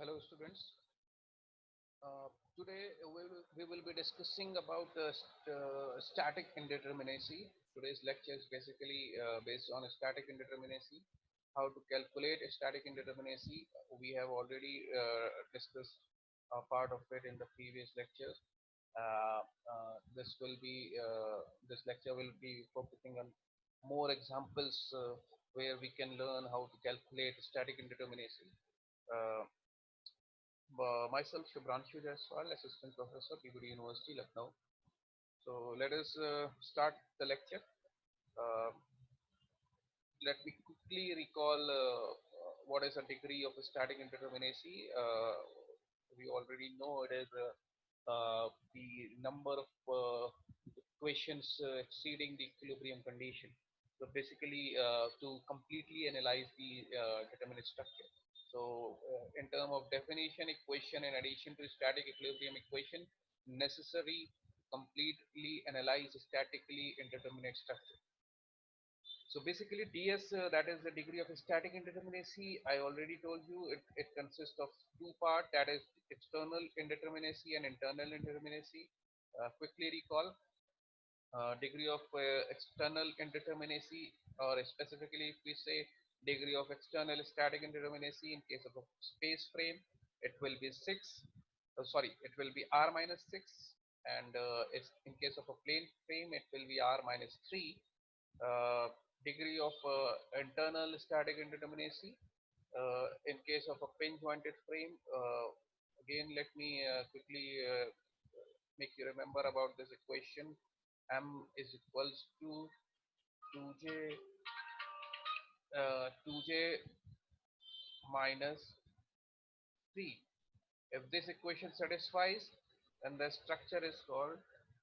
Hello students. Today we will be discussing about static indeterminacy. Today's lecture is basically based on static indeterminacy. How to calculate a static indeterminacy. We have already discussed a part of it in the previous lectures. Uh, this lecture will be focusing on more examples where we can learn how to calculate static indeterminacy. Uh, Myself, Shubhranshu Jaiswal, Assistant Professor, PBD University, Lucknow. So let us start the lecture. Uh, Let me quickly recall what is a degree of static indeterminacy. We already know it is the number of equations exceeding the equilibrium condition. So basically, to completely analyze the determinate structure. So, in terms of definition, equation in addition to static equilibrium equation necessary to completely analyze statically indeterminate structure. So basically DS, that is the degree of static indeterminacy. I already told you it consists of two parts, that is external indeterminacy and internal indeterminacy. Quickly recall degree of external indeterminacy, or specifically if we say degree of external static indeterminacy in case of a space frame, it will be 6. Sorry, it will be r minus 6, and in case of a plane frame, it will be r minus 3. uh, Degree of internal static indeterminacy in case of a pin jointed frame. Again, let me quickly make you remember about this equation. M is equals to 2j 2j minus 3. If this equation satisfies, then the structure is called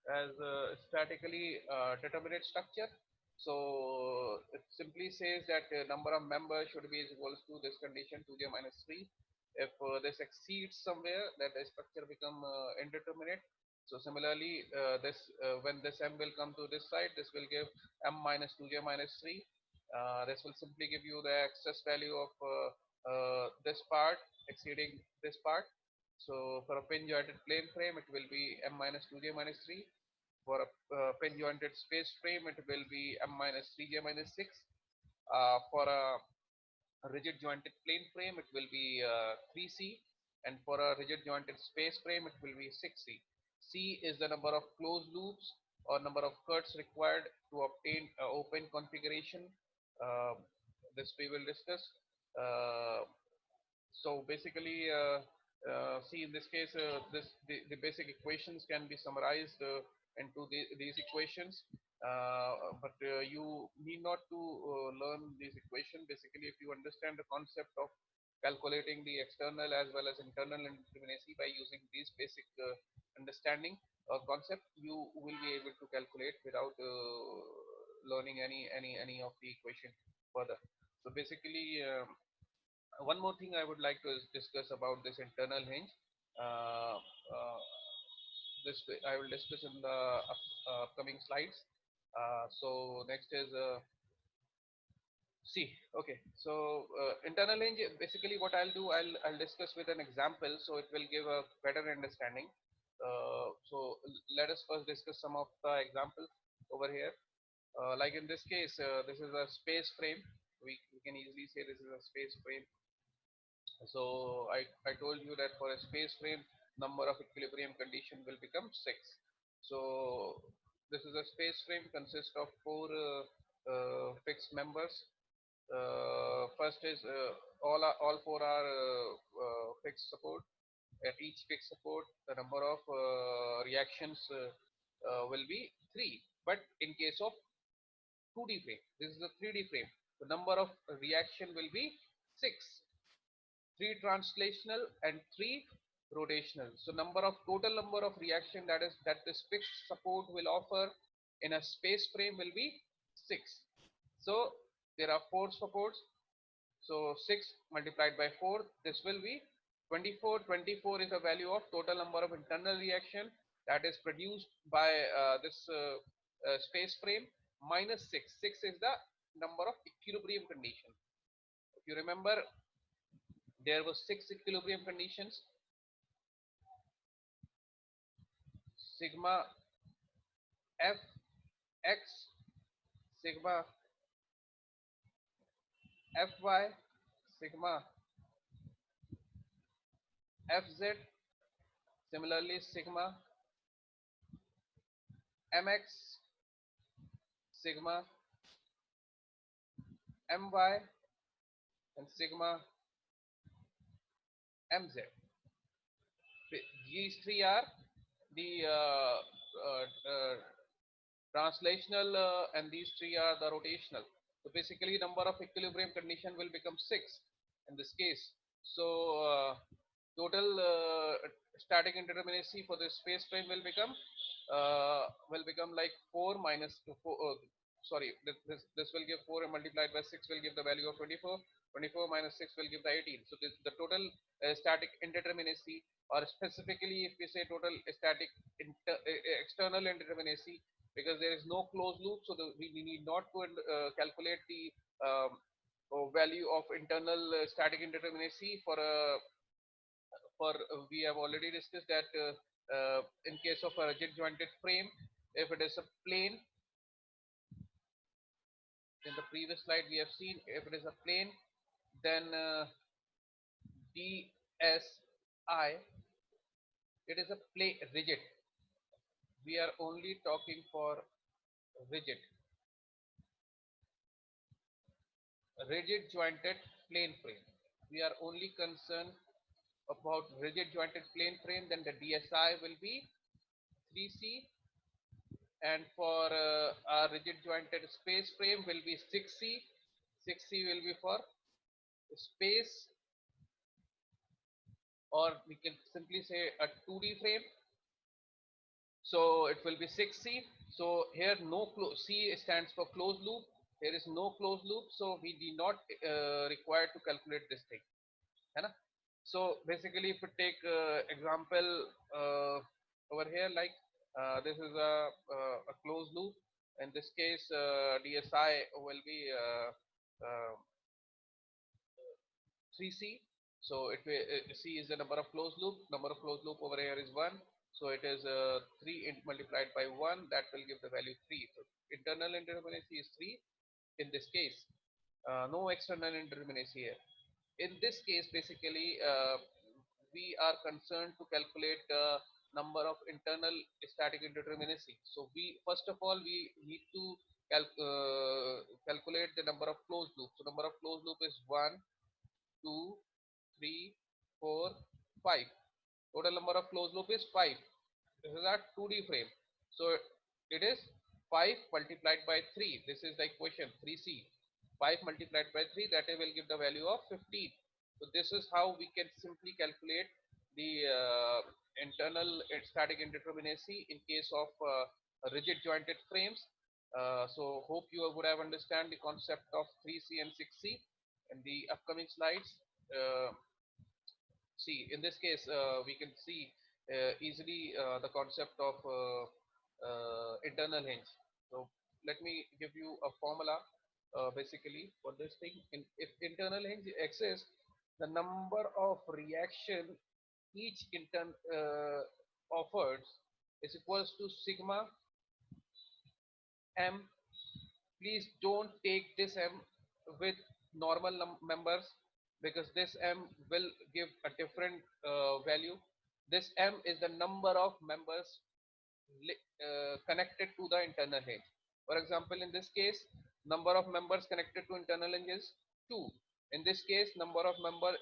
as a statically determinate structure. So it simply says that the number of members should be equals to this condition 2j minus 3. If this exceeds somewhere, then the structure become indeterminate. So similarly, when this m will come to this side, this will give m minus 2j minus 3. This will simply give you the excess value of this part exceeding this part. So for a pin jointed plane frame, it will be m minus 2j minus 3. For a pin jointed space frame, it will be m minus 3j minus 6. For a rigid jointed plane frame, it will be 3c. And for a rigid jointed space frame, it will be 6c. C is the number of closed loops or number of cuts required to obtain open configuration. Uh, this we will discuss. Uh, so basically, see in this case, the basic equations can be summarized into these equations. But you need not to learn these equations. Basically, if you understand the concept of calculating the external as well as internal indeterminacy by using these basic understanding concept, you will be able to calculate without learning any of the equation further. So basically, one more thing I would like to discuss about this internal hinge. Uh, uh, this I will discuss in the upcoming slides. So next is see. Okay, so internal hinge. Basically, what I'll do, I'll discuss with an example, so it will give a better understanding. So let us first discuss some of the examples over here. Like in this case, this is a space frame. We can easily say this is a space frame. So I told you that for a space frame, number of equilibrium condition will become 6. So this is a space frame consists of fixed members. First is all four are fixed support. At each fixed support, the number of reactions will be 3. But in case of 2D frame, this is a 3D frame. The number of reaction will be 6. 3 translational and 3 rotational. So total number of reaction that this fixed support will offer in a space frame will be 6. So there are 4 supports. So 6 multiplied by 4, this will be 24. 24 is the value of total number of internal reaction that is produced by this space frame minus 6. 6 is the number of equilibrium condition. If you remember, there were 6 equilibrium conditions. Sigma f x, sigma fy, sigma fz, similarly sigma mx, sigma my, and sigma mz. These three are the translational, and these three are the rotational. So basically number of equilibrium condition will become 6 in this case. So total static indeterminacy for this phase frame will become like 4 minus 4, sorry, this will give 4 and multiplied by 6 will give the value of 24. 24 minus 6 will give the 18. So this, the total static indeterminacy, or specifically if we say total static external indeterminacy, because there is no closed loop, so we need not to calculate the value of internal static indeterminacy we have already discussed that in case of a rigid jointed frame, if it is a plane, in the previous slide we have seen, if it is a plane, then DSI, it is a plane rigid. We are only talking for rigid jointed plane frame. We are only concerned about rigid jointed plane frame, then the DSI will be 3C, and for our rigid jointed space frame will be 6C. 6C will be for space, or we can simply say a 2D frame. So it will be 6C. So here no C stands for closed loop. There is no closed loop, so we do not require to calculate this thing. So basically, if we take example over here, like this is a closed loop. In this case, DSI will be 3C. So C is the number of closed loop. Number of closed loop over here is 1. So it is 3 multiplied by 1. That will give the value 3. So internal indeterminacy is 3 in this case. No external indeterminacy here. In this case, basically, we are concerned to calculate the number of internal static indeterminacy. So we first of all we need to calculate the number of closed loops. So number of closed loop is 1, 2, 3, 4, 5. Total number of closed loop is 5. This is our 2D frame. So it is 5 multiplied by 3. This is the equation 3C. 5 multiplied by 3, that will give the value of 15. So this is how we can simply calculate the internal static indeterminacy in case of rigid jointed frames. So hope you would have understand the concept of 3C and 6C in the upcoming slides. See, in this case, we can see easily the concept of internal hinge. So let me give you a formula basically for this thing. If internal hinge exists, the number of reaction each intern offers is equals to sigma m. Please don't take this m with normal members, because this m will give a different value. This m is the number of members connected to the internal hinge. For example, in this case, number of members connected to internal hinge is 2. In this case, number of members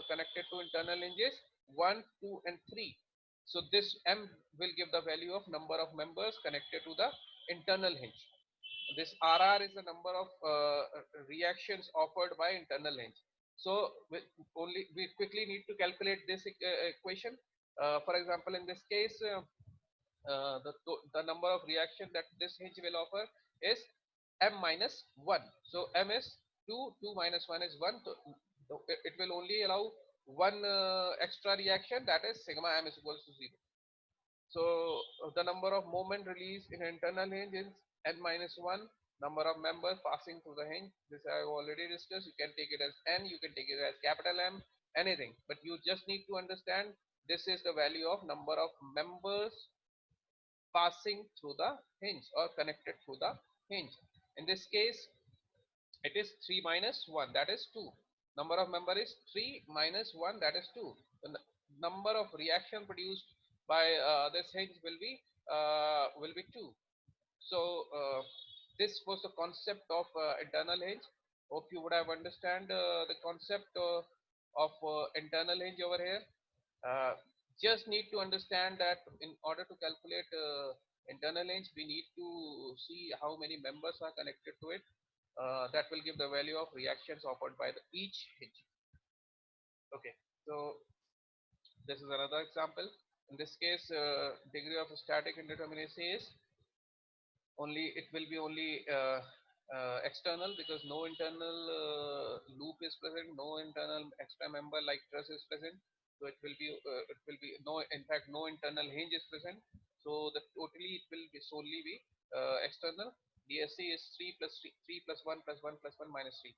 connected to internal hinge is 1, 2, and 3. So this m will give the value of number of members connected to the internal hinge. This RR is the number of reactions offered by internal hinge. So we quickly need to calculate this equation. For example, in this case, the number of reaction that this hinge will offer is m minus 1. So m is 2, 2 minus 1 is 1. So it will only allow one extra reaction, that is sigma m is equals to 0. So the number of moment released in internal hinge is n minus 1. Number of members passing through the hinge, this I have already discussed. You can take it as n, you can take it as capital M, anything, but you just need to understand this is the value of number of members passing through the hinge or connected through the hinge. In this case, it is 3 minus 1, that is 2. Number of member is 3 minus 1, that is 2. The number of reaction produced by this hinge will be 2. So this was the concept of internal hinge. Hope you would have understand the concept of internal hinge over here. Uh, just need to understand that in order to calculate internal hinge, we need to see how many members are connected to it. That will give the value of reactions offered by each hinge. Okay, so this is another example. In this case, degree of static indeterminacy is only, it will be only external, because no internal loop is present, no internal extra member like truss is present. So it will be no, in fact no internal hinge is present. So the totally it will be solely be external. DSC is 3 plus 3, 3 plus 1 plus 1 plus 1 minus 3.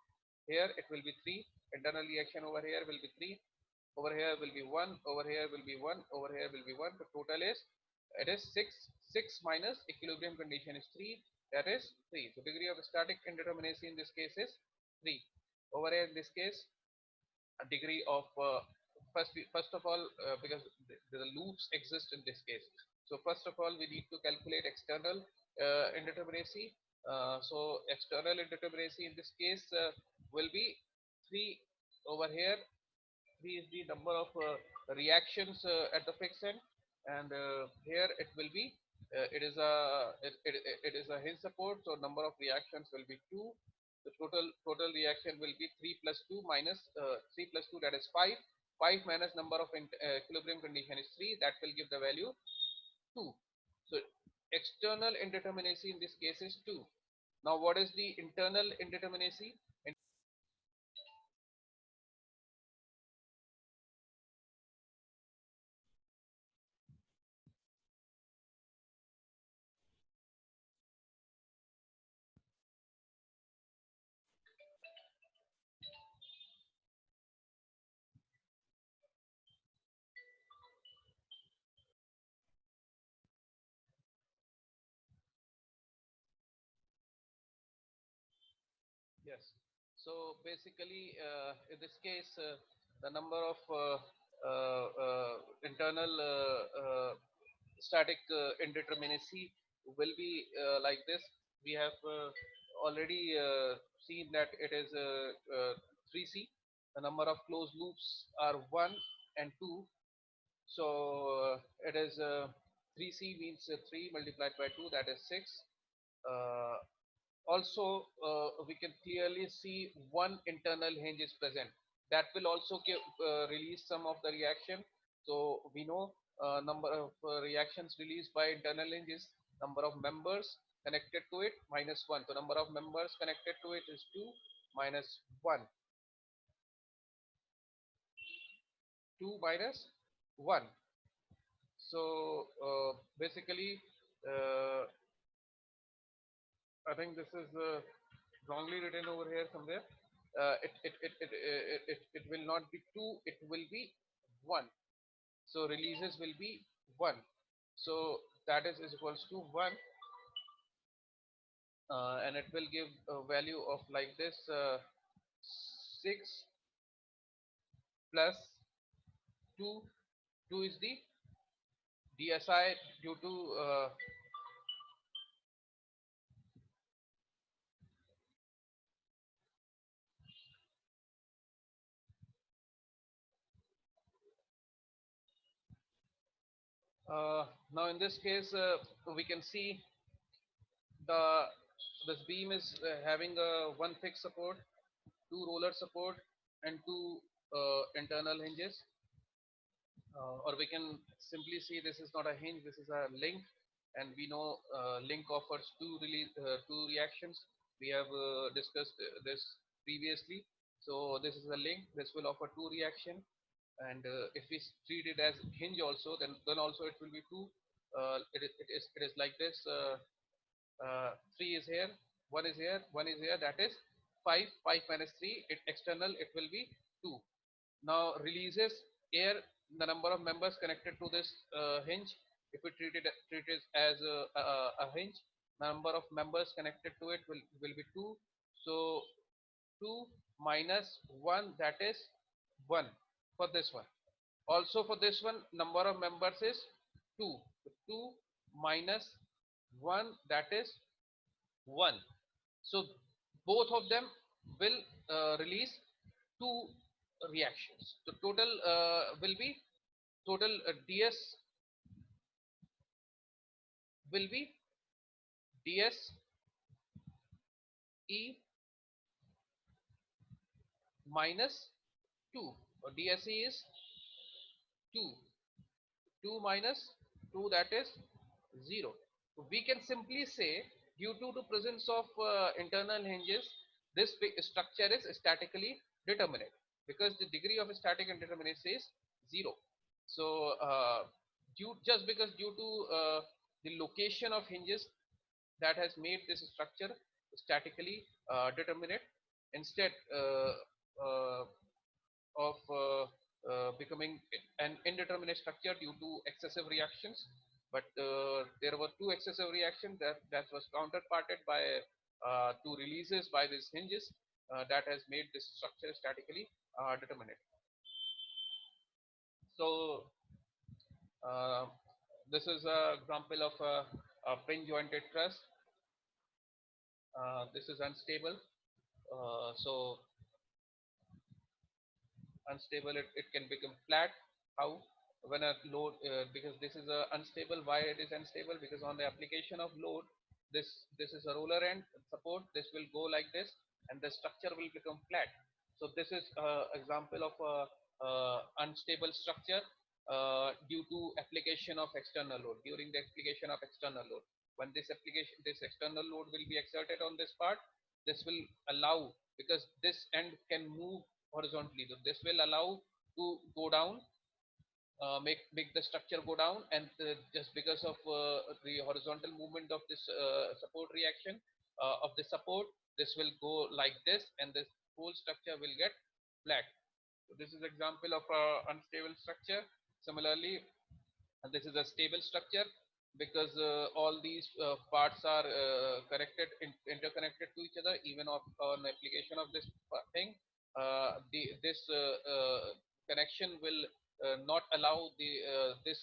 Here it will be 3. Internal reaction over here will be 3. Over here will be 1. Over here will be 1. Over here will be 1. The total is, it is 6. 6 minus equilibrium condition is 3. That is 3. So degree of static indeterminacy in this case is 3. Over here in this case, a degree of first of all, because the loops exist in this case. So first of all, we need to calculate external indeterminacy. So external indeterminacy in this case will be 3 over here. 3 is the number of reactions at the fixed end, and here it will be it is a hinge support, so number of reactions will be 2. The total reaction will be 3 plus 2 minus 3 plus 2, that is 5. 5 minus number of equilibrium condition is 3, that will give the value 2. So external indeterminacy in this case is 2. Now what is the internal indeterminacy? Yes. So basically, in this case, the number of internal static indeterminacy will be like this. We have already seen that it is 3C. The number of closed loops are 1 and 2. So it is 3C means 3 multiplied by 2, that is 6. Uh, Also, we can clearly see one internal hinge is present. That will also release some of the reaction. So we know number of reactions released by internal hinge is number of members connected to it minus 1. So number of members connected to it is 2 minus 1. 2 minus 1. So basically, uh, I think this is wrongly written over here somewhere. It will not be 2, it will be 1. So releases will be 1. So that is equals to 1, and it will give a value of like this 6 plus 2. 2 is the DSI due to now in this case we can see the this beam is having one fixed support, two roller support, and two internal hinges. Or we can simply see this is not a hinge, this is a link, and we know link offers two reactions. We have discussed this previously. So this is a link, this will offer two reaction, and if we treat it as hinge also, then also it will be two. It is like this. 3 is here, 1 is here, 1 is here, that is 5. 5 minus 3, it external, it will be 2. Now releases here the number of members connected to this hinge. If we treat it as a hinge, the number of members connected to it will be 2. So 2 minus 1, that is 1 for this one. Also for this one, number of members is 2. So 2 minus 1, that is 1. So both of them will release two reactions. So total will be total DS will be DS E minus 2. Or DSE is 2. 2 minus 2, that is 0. So we can simply say due to the presence of internal hinges, this structure is statically determinate because the degree of static indeterminacy is 0. So just because due to the location of hinges, that has made this structure statically determinate instead of becoming an indeterminate structure due to excessive reactions. But there were two excessive reactions that was counterparted by two releases by these hinges that has made this structure statically determinate. So uh, this is an example of a pin jointed truss. This is unstable. So unstable, it can become flat. How? When a load, because this is a unstable. Why it is unstable? Because on the application of load, this is a roller end support, this will go like this and the structure will become flat. So this is example of a unstable structure due to application of external load. During the application of external load, when this external load will be exerted on this part, this will allow, because this end can move horizontally, so this will allow to go down, make the structure go down, and just because of the horizontal movement of this support reaction of the support, this will go like this and this whole structure will get flat. So this is example of a unstable structure. Similarly, and this is a stable structure because all these parts are interconnected to each other. Even on application of this thing, this connection will not allow the this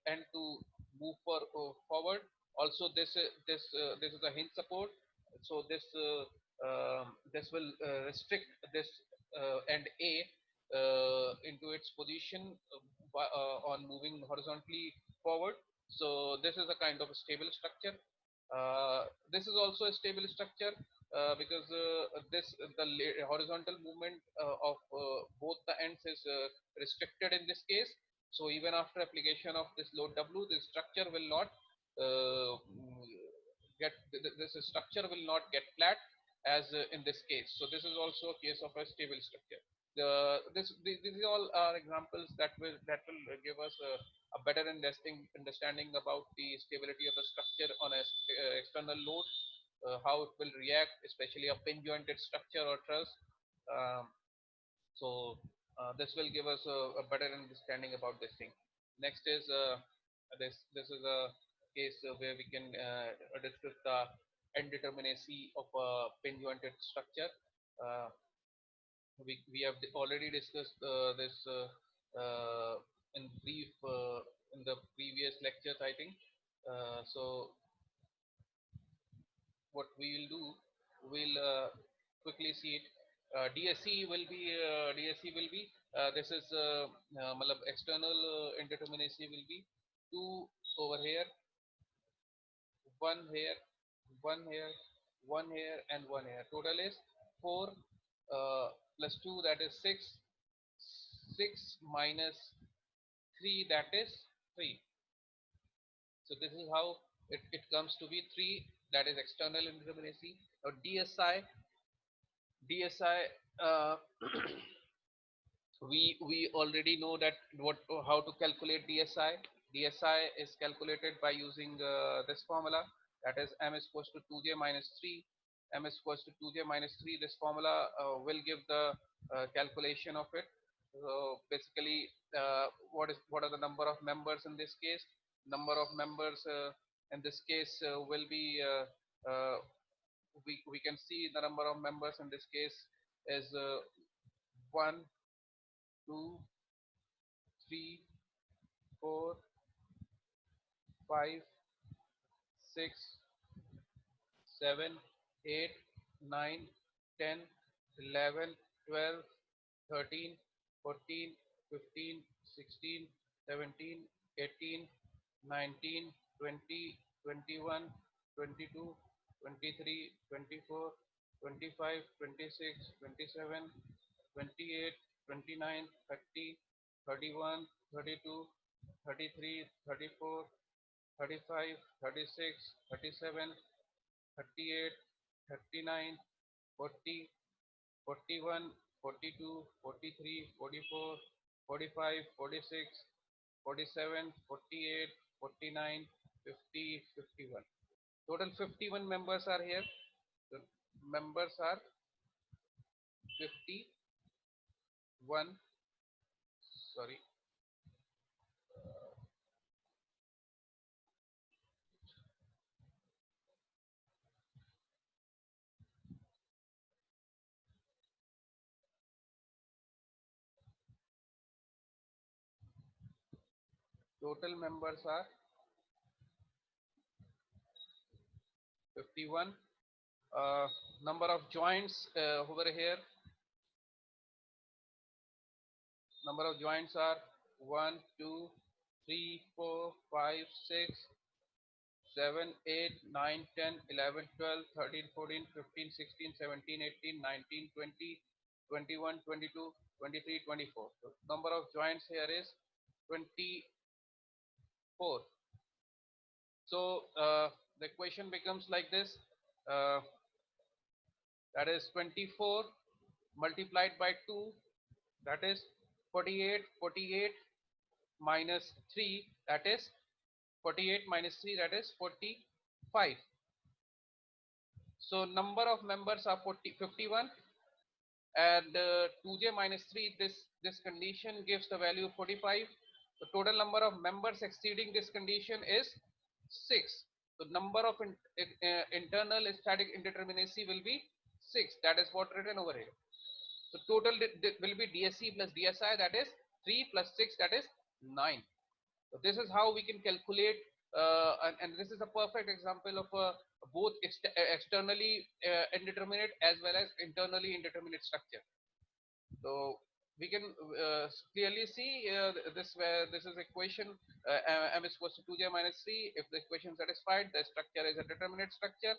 end to move forward. Also this is a hinge support, so this will restrict this end A into its position on moving horizontally forward. So this is a kind of a stable structure. This is also a stable structure because the horizontal movement of both the ends is restricted in this case. So even after application of this load W, this structure will not uh, this structure will not get flat as in this case. So this is also a case of a stable structure. These all are examples that will give us a better understanding about the stability of the structure on a external load, how it will react, especially a pin jointed structure or truss. Um, so this will give us a better understanding about this thing. Next is this is a case where we can discuss the indeterminacy of a pin jointed structure. Uh, we have already discussed this in brief in the previous lectures, I think. So what we will do, we'll quickly see it. DSE will be this is external indeterminacy will be 2 over here, 1 here, 1 here, 1 here, and 1 here. Total is 4 plus 2, that is 6. 6 minus 3, that is 3. So this is how it comes to be 3, that is external indeterminacy. Now DSI, we already know that how to calculate DSI. DSI is calculated by using this formula, that is m is equals to 2j minus 3. M is equals to 2j minus 3. This formula will give the calculation of it. So basically, what are the number of members in this case? Number of members in this case will be we can see the number of members in this case is 1, 2, 3, 4, 5, 6, 7, 8, 9, 10, 11, 12, 13, 14, 15, 16, 17, 18, 19, 20, 21, 22, 23, 24, 25, 26, 27, 28, 29, 30, 31, 32, 33, 34, 35, 36, 37, 38, 39, 40, 41, 42, 43, 44, 45, 46, 47, 48, 49, 50, 51. Total 51 members are here. The members are 51. Sorry. Total members are 51. Number of joints over here. Number of joints are 1, 2, 3, 4, 5, 6, 7, 8, 9, 10, 11, 12, 13, 14, 15, 16, 17, 18, 19, 20, 21, 22, 23, 24. So number of joints here is 24. So the equation becomes like this. Uh, that is 24 multiplied by 2. That is 48. 48 minus 3. That is 48 minus 3. That is 45. So number of members are 51, and 2j minus 3, this condition gives the value 45. The total number of members exceeding this condition is 6. So number of internal static indeterminacy will be 6. That is what written over here. So total will be DSE plus DSI, that is 3 plus 6, that is 9. So this is how we can calculate, and this is a perfect example of both externally indeterminate as well as internally indeterminate structure. So we can clearly see this is equation m is equals to 2j minus 3. If the equation satisfied, the structure is a determinate structure.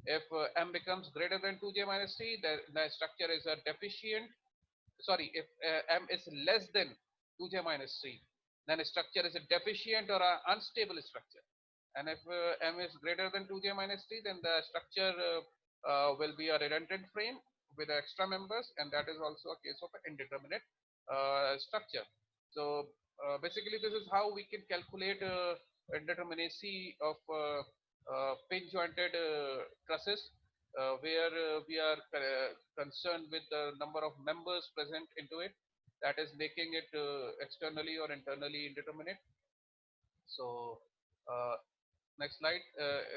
If m becomes greater than 2j minus 3, the structure is a deficient. Sorry, if m is less than 2j minus 3, then a structure is a deficient or an unstable structure. And if m is greater than 2j minus 3, then the structure will be a redundant frame with extra members, and that is also a case of an indeterminate structure. So basically, this is how we can calculate indeterminacy of pin jointed trusses, where we are concerned with the number of members present into it, that is making it externally or internally indeterminate. So uh, next slide.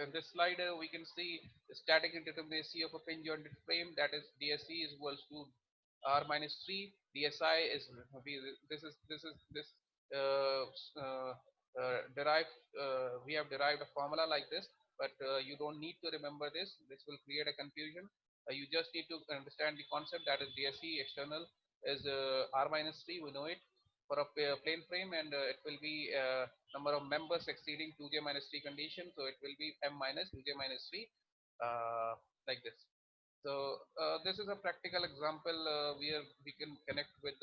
In this slide, we can see the static indeterminacy of a pin jointed frame, that is DSE is equals to R minus 3. DSI is this uh, uh, derived. We have derived a formula like this, but you don't need to remember this. This will create a confusion. You just need to understand the concept, that is DSE external is R minus 3. We know it for a plane frame, and it will be number of members exceeding 2j minus 3 condition, so it will be m minus 2j minus 3, like this. So this is a practical example where we can connect with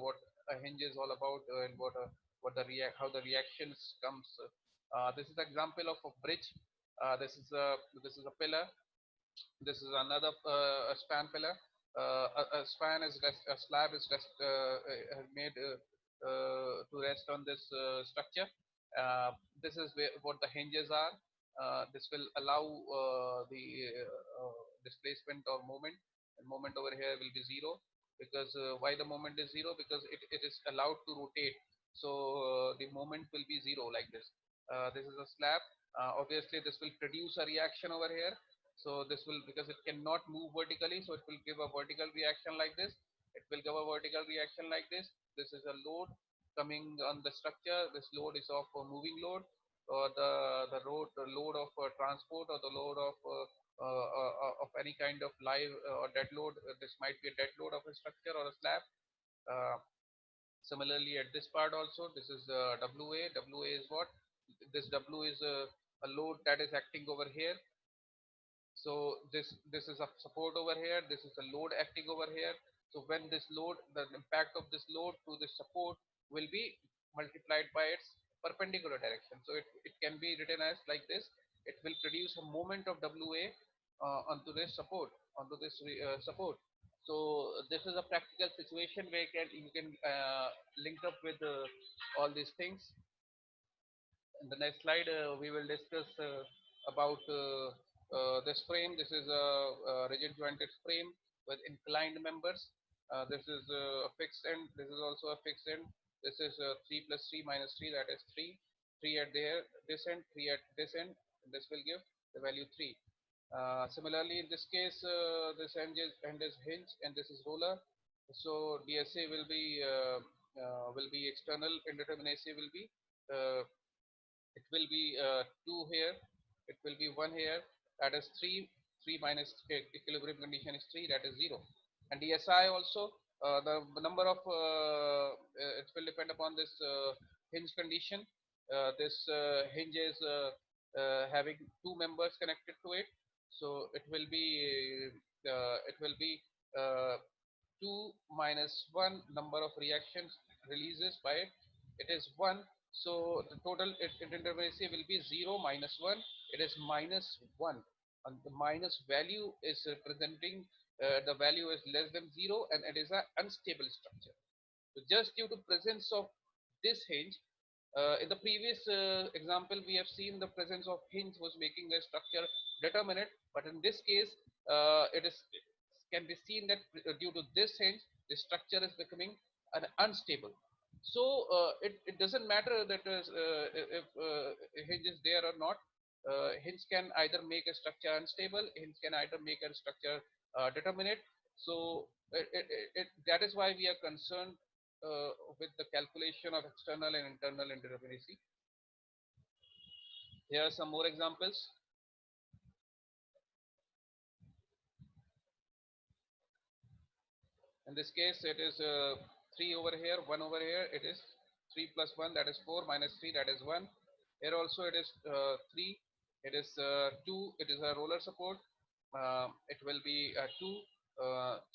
what a hinge is all about, and what the how the reactions comes. This is the example of a bridge. This is a pillar. This is another span pillar. A span is a slab is made to rest on this structure. This is what the hinges are. This will allow the displacement or moment. And moment over here will be 0. because why the moment is 0? Because it is allowed to rotate. So the moment will be 0 like this. This is a slab. Obviously this will produce a reaction over here. So this will, because it cannot move vertically, so it will give a vertical reaction like this. It will give a vertical reaction like this. This is a load coming on the structure. This load is of a moving load, or the load of transport, or the load of any kind of live or dead load. This might be a dead load of a structure or a slab. Uh, Similarly, at this part also, this is WA. WA is what? This W is a load that is acting over here. So this is a support over here. This is a load acting over here. So when this load, the impact of this load to this support will be multiplied by its perpendicular direction. So it can be written as like this. It will produce a moment of WA onto this support, onto this support. So this is a practical situation where you can link up with all these things. In the next slide, we will discuss about this frame. This is a rigid jointed frame with inclined members. This is a fixed end. This is also a fixed end. This is 3 plus 3 minus 3, that is 3. 3 at there, this end, 3 at this end. This will give the value 3. Similarly, in this case, this end is hinge and this is roller. So DSA will be external, indeterminacy uh, will be 2 here, it will be 1 here, that is 3. 3 minus equilibrium condition is 3, that is 0. And DSI also, the number of it will depend upon this hinge condition. This hinge is having two members connected to it, so it will be uh, 2 minus 1 number of reactions releases by it. It is 1. So the total indeterminacy will be 0 minus 1. It is minus 1. And the minus value is representing the value is less than 0, and it is an unstable structure. So just due to presence of this hinge, in the previous example, we have seen the presence of hinge was making the structure determinate, but in this case, it is can be seen that due to this hinge, the structure is becoming unstable. So it doesn't matter that if hinge is there or not. Hinge can either make a structure unstable. Hinge can either make a structure determinate. So that is why we are concerned with the calculation of external and internal indeterminacy. Here are some more examples. In this case, it is 3 over here, 1 over here. It is 3 plus 1, that is 4, minus 3, that is 1. Here also it is 3. It is 2. It is a roller support. It will be 2.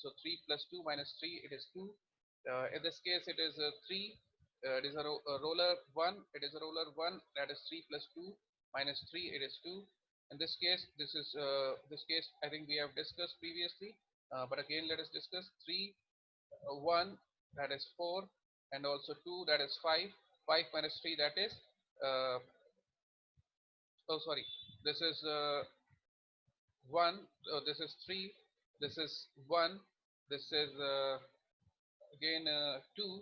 So 3 plus 2 minus 3, it is 2. In this case, it is 3. It is a roller 1. It is a roller 1. That is 3 plus 2 minus 3. It is 2. In this case, this case I think we have discussed previously. But again, let us discuss 3, 1, that is 4, and also 2, that is 5. 5 minus 3, that is uh, oh sorry, this is 1. This is 3. This is 1. This is again 2.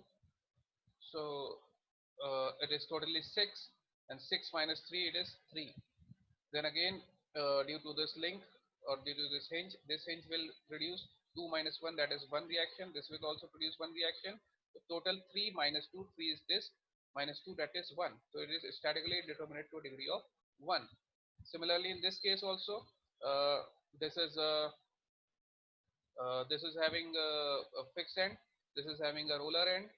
So it is totally 6, and 6 minus 3, it is 3. Then again, due to this link, or due to this hinge will produce 2 minus 1, that is 1 reaction. This will also produce 1 reaction. So total 3 minus 2, 3 is this, minus 2, that is 1. So it is statically determinate to a degree of 1. Similarly, in this case also, uh, this is this is having a fixed end, this is having a roller end,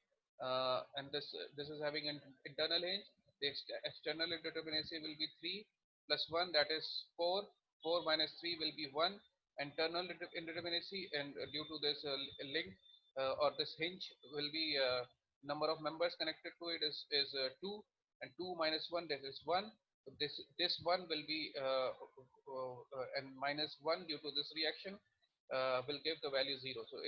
and this is having an internal hinge. The external indeterminacy will be 3 plus 1, that is 4. 4 minus 3 will be 1. Internal indeterminacy, and due to this link or this hinge will be number of members connected to it is 2, and 2 minus 1, that is 1. So this one will be and minus 1 due to this reaction will give the value 0. So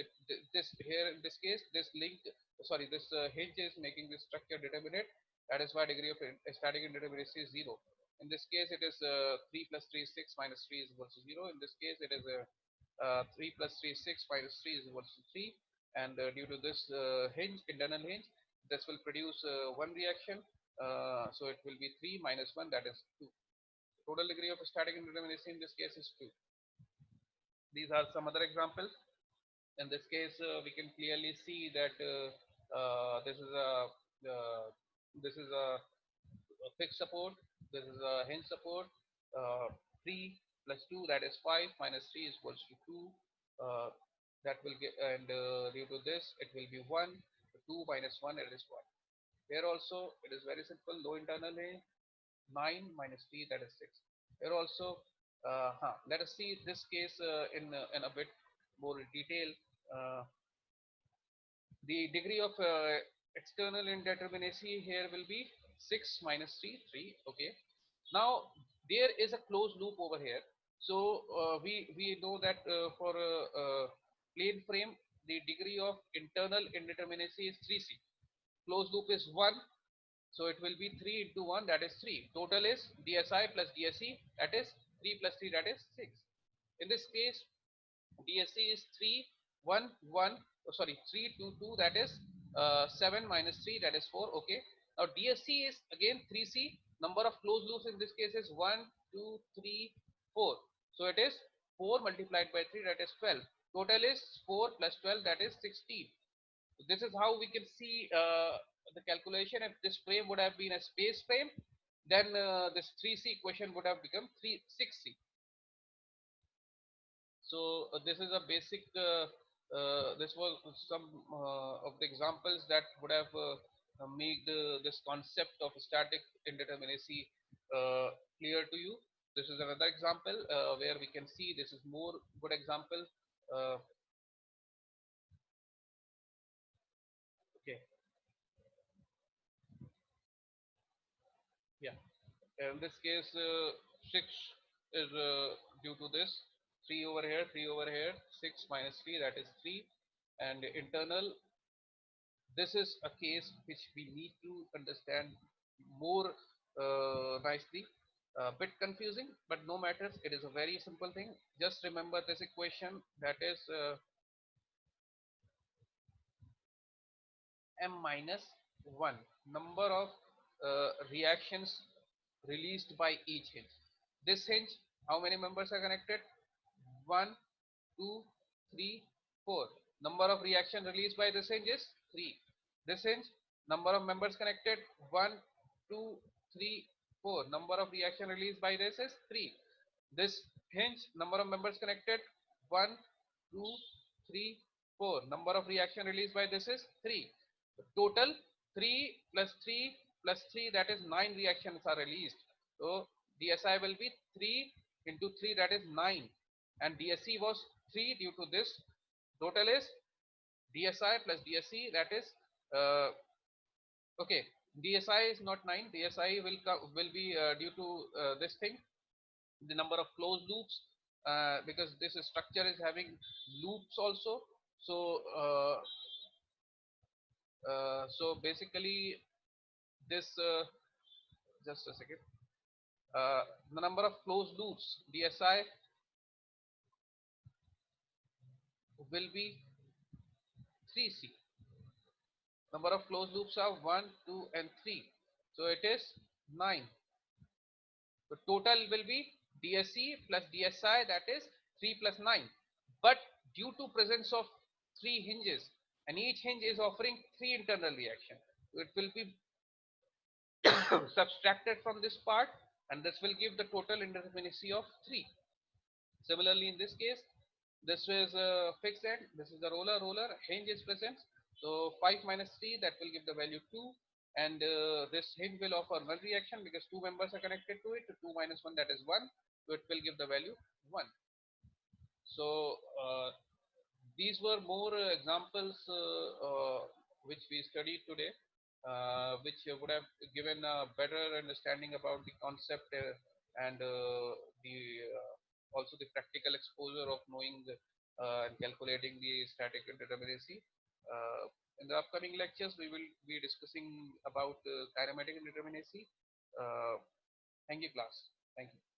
this here in this case, this link, sorry, this hinge is making this structure determinate. That is why degree of static indeterminacy is 0. In this case, it is 3 plus 3 is 6, minus 3 is equal to 0. In this case, it is 3 plus 3 is 6, minus 3 is equal to 3. and due to this internal hinge, this will produce one reaction. So it will be 3 minus 1, that is 2. Total degree of static indeterminacy in this case is 2. These are some other examples. In this case, we can clearly see that uh, this is a fixed support. This is a hinge support. 3 plus 2, that is 5, minus 3 is equals to 2. Uh, that will get, and due to this it will be 1. 2 minus 1, it is 1. Here also it is very simple. Low internal hinge, 9 minus 3, that is 6. Here also, let us see this case in a bit more detail. Uh, the degree of external indeterminacy here will be 6 minus 3, 3. Okay. Now there is a closed loop over here. So we know that for plane frame, the degree of internal indeterminacy is 3c. Closed loop is 1. So it will be 3 into 1, that is 3. Total is DSI plus DSE, that is 3 plus 3, that is 6. In this case, DSE is 3, 1, 1, oh, sorry, 3, 2, 2, that is 7 minus 3, that is 4. Okay. Now DSC is again 3C. Number of closed loops in this case is 1, 2, 3, 4. So it is 4 multiplied by 3, that is 12. Total is 4 plus 12, that is 16. So this is how we can see the calculation. If this frame would have been a space frame, then this 3C equation would have become 6C. So this is a basic. This was some of the examples that would have made this concept of static indeterminacy clear to you. This is another example where we can see this is more good example. Uh, okay, yeah. In this case, 6 is due to this. 3 over here, 3 over here, 6 minus 3, that is 3. And internal, this is a case which we need to understand more nicely. A bit confusing, but no matters. It is a very simple thing. Just remember this equation, that is m minus 1, number of reactions released by each hinge. This hinge, how many members are connected? 1, 2, 3, 4. Number of reaction released by this hinge is 3. This hinge, number of members connected, 1, 2, 3, 4. Number of reaction released by this is 3. This hinge, number of members connected, 1, 2, 3, 4. Number of reaction released by this is 3. Total 3 plus 3 plus 3, that is 9 reactions are released. So DSI will be 3 into 3, that is 9. And DSC was 3 due to this. Total is DSI plus DSC, that is okay. DSI is not 9. DSI will be due to this thing, the number of closed loops, because this structure is having loops also. So so basically this just a second. The number of closed loops DSI will be 3C. Number of closed loops are 1, 2, and 3. So it is 9. The total will be DSC plus DSI, that is 3 plus 9. But due to presence of 3 hinges, and each hinge is offering 3 internal reaction, so it will be subtracted from this part, and this will give the total indeterminacy of 3. Similarly, in this case, this is a fixed end, this is the roller, hinge is present. So 5 minus 3, that will give the value 2. And this hinge will offer one reaction because 2 members are connected to it. 2 minus 1, that is 1. So it will give the value 1. So these were more examples which we studied today, which would have given a better understanding about the concept and the also the practical exposure of knowing and calculating the static indeterminacy. In the upcoming lectures, we will be discussing about kinematic indeterminacy. Thank you, class. Thank you.